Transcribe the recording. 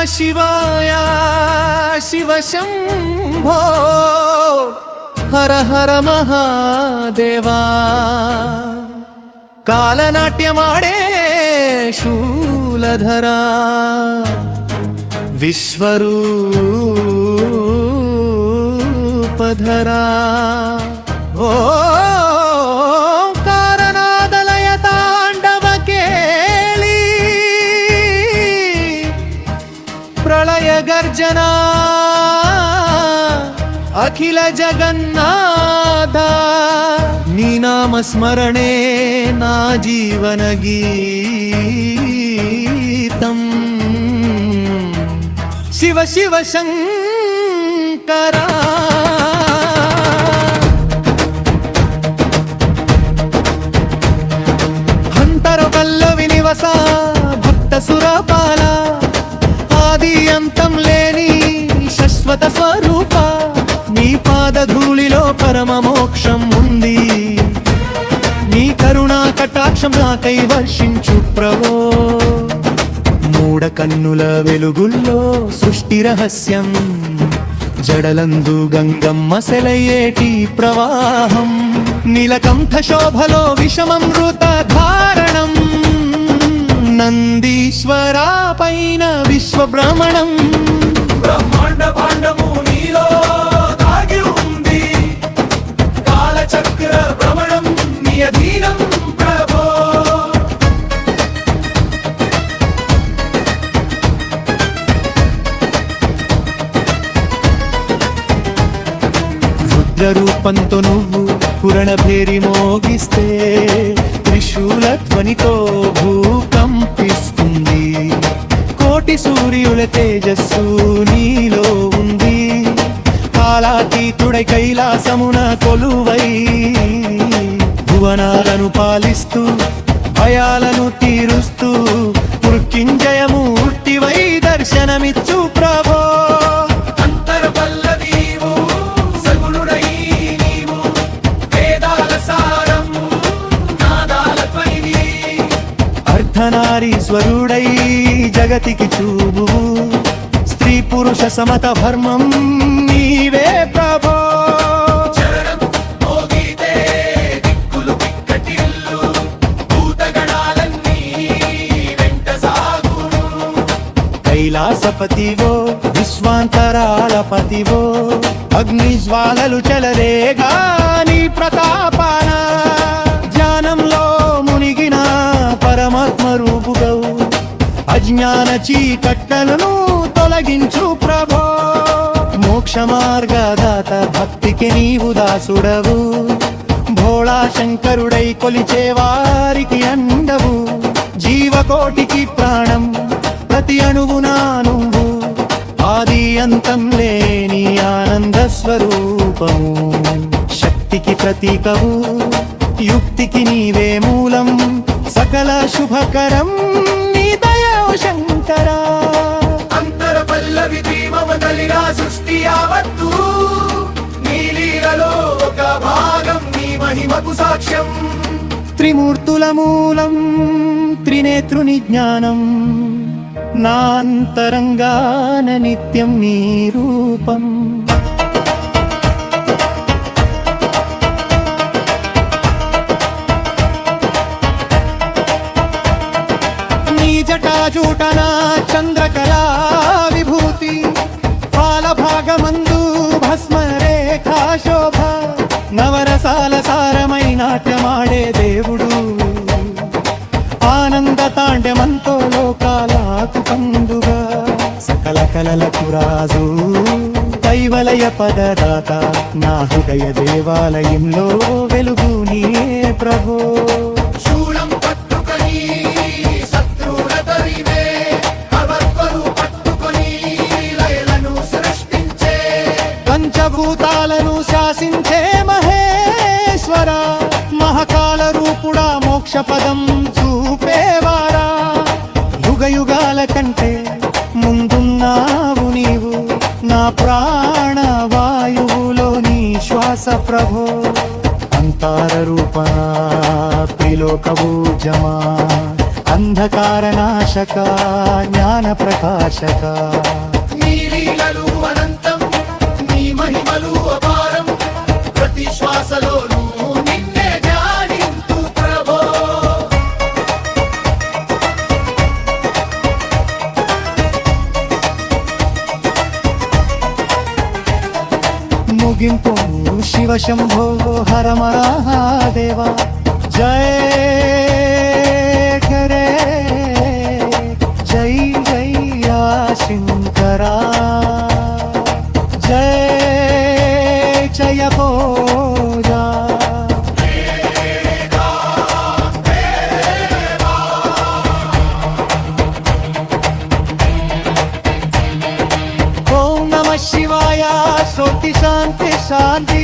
शिवाय शिव शंभो हर हर महादेवा कालनाट्यमाडे शूलधरा विश्वरूपधरा ओ कारणदलय तांडव केळी प्रलय गर्जना अखिल जगन्नाथ नी नाम स्मरणे ना जीवन गीतम् शिव शिव शंकरा हंतर पल्लवी निवस भक्त सुरपाल आदि अंतं लेनी शाश्वत स्वरूप నీ పాద ధూళిలో పరమ మోక్షం ఉంది నీ కరుణా కటాక్షం నాకై వర్షించు ప్రభో మూడ కన్నుల వెలుగుల్లో సృష్టి రహస్యం జడలందు గంగమ్మ సెలయేటి ప్రవాహం నీలకంఠ శోభలో విషమమృత ధారణం నందీశ్వరా పైన విశ్వభ్రమణం బ్రహ్మాండ భాండము నీలో చక్ర భ్రమణం నీ అధీనం ప్రభో రుద్ర రూపంతో నువ్వు పురణ భేరి మోగిస్తే త్రిశూల ధ్వనితో భూకంపిస్తుంది కోటి సూర్యుల తేజస్సు నీలో ఉంది కాలాతీతుడై కైలాసమున కొలువై భువనాలను పాలిస్తూ భయాలను తీరుస్తూ మృత్యుంజయమూర్తివై దర్శనమిచ్చు ప్రభో అంతర్పల్లవీవు సగుణుడై నీవు వేదాల సారం నాదాల ధ్వనివి అర్ధనారీశ్వరుడై జగతికి చూపువు స్త్రీ పురుష సమత ధర్మం నీవే ప్రభో చరణం మోగితే దిక్కులు పిక్కటిల్లు భూతగణాలన్నీ వెంట సాగును కైలాసపతివో విశ్వాంతరాల పతివో అగ్ని జ్వాలలు చెలరేగా నీ ప్రతాపాన ధ్యానంలో మునిగిన పరమాత్మ రూపుగవు అజ్ఞాన చీకట్లను తొలగించు ప్రభో మోక్ష మార్గదాత భక్తికి నీవు దాసుడవు భోళా శంకరుడై కొలిచే వారికి అండవు జీవకోటికి ప్రాణం ప్రతి అణువునా నువ్వు ఆది అంతం లేని ఆనంద స్వరూపము శక్తికి ప్రతీకవు యుక్తికి నీవే మూలం సకల శుభకరం నీ దయా శంకరా అంతర పల్లవి దీమవదలిరా సృష్టి యావత్తు నీ లీలలో ఒక భాగం నీ మహిమకు సాక్ష్యం త్రిమూర్తుల మూలం త్రినేత్రుని జ్ఞానం నాంతరంగాన నిత్యం నీ రూపం జటాజూటనా చంద్రకళా విభూతి పాలభాగమందు భస్మరేఖా శోభ నవరసాల సారమై నాట్యమాడే దేవుడు ఆనంద తాండ్యమంతో లోకాలకు పండుగ సకల కలలకు రాజు కైవలయ పదదాత నా హృదయ దేవాలయంలో వెలుగు నీయే ప్రభో పంచభూతాలను శాసించే మహేశ్వర మహాకాల రూపుడా మోక్ష పదం చూపేవారా యుగ యుగాల కంటే ముందున్నావు నీవు నా ప్రాణ వాయువులో నీ శ్వాస ప్రభో అంతార రూప త్రిలోకభూజమా అంధకారనాశక జ్ఞాన ప్రకాశక నీ లీలలు అనంతం, నీ మహిమలు అపారం, ప్రతి శ్వాసలోనూ నిన్నే ధ్యానింతు ప్రభో. ముగింపు శివ శంభో హర మహాదేవా జయ కరే జై జయ శంకరా జయ జయ భోజా ఓం నమ శివాయ శాంతి శాంతి శాంతి